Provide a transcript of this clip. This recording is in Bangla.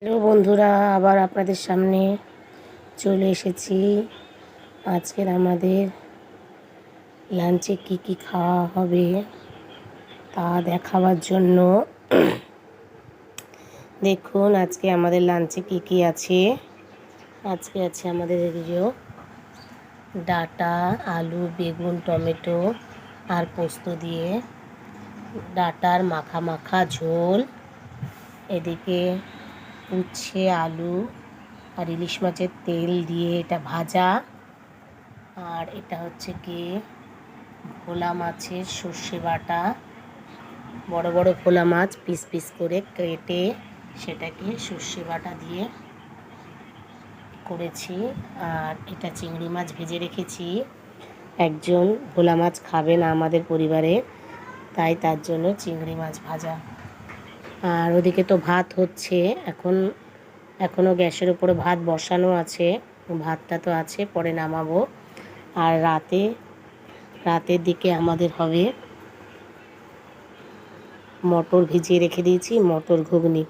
হ্যালো বন্ধুরা, আবার আপনাদের সামনে চলে এসেছি। আজকের আমাদের লাঞ্চে কি কি খাওয়া হবে তা দেখাবার জন্য। দেখুন আজকে আমাদের লাঞ্চে কি কি আছে। আজকে আছে আমাদের এদিকেও ডাঁটা, আলু, বেগুন, টমেটো আর পোস্ত দিয়ে ডাঁটার মাখা মাখা ঝোল। এদিকে উচ্ছে, আলু আর ইলিশ মাছের তেল দিয়ে এটা ভাজা। আর এটা হচ্ছে কি ভোলা মাছের সর্ষে বাটা, বড় বড় ভোলা মাছ পিস পিস করে কেটে সেটাকে সর্ষে বাটা দিয়ে করেছি। আর এটা চিংড়ি মাছ ভেজে রেখেছি। একজন ভোলা মাছ খাবে না আমাদের পরিবারে, তাই তার জন্য চিংড়ি মাছ ভাজা। আর ওদিকে তো ভাত হচ্ছে, এখনও গ্যাসের উপরে ভাত বসানো আছে। ভাতটা তো আছে, পরে নামাবো। আর রাতের দিকে আমাদের হবে মটর ভিজিয়ে রেখে দিয়েছি, মটর ঘুগনি।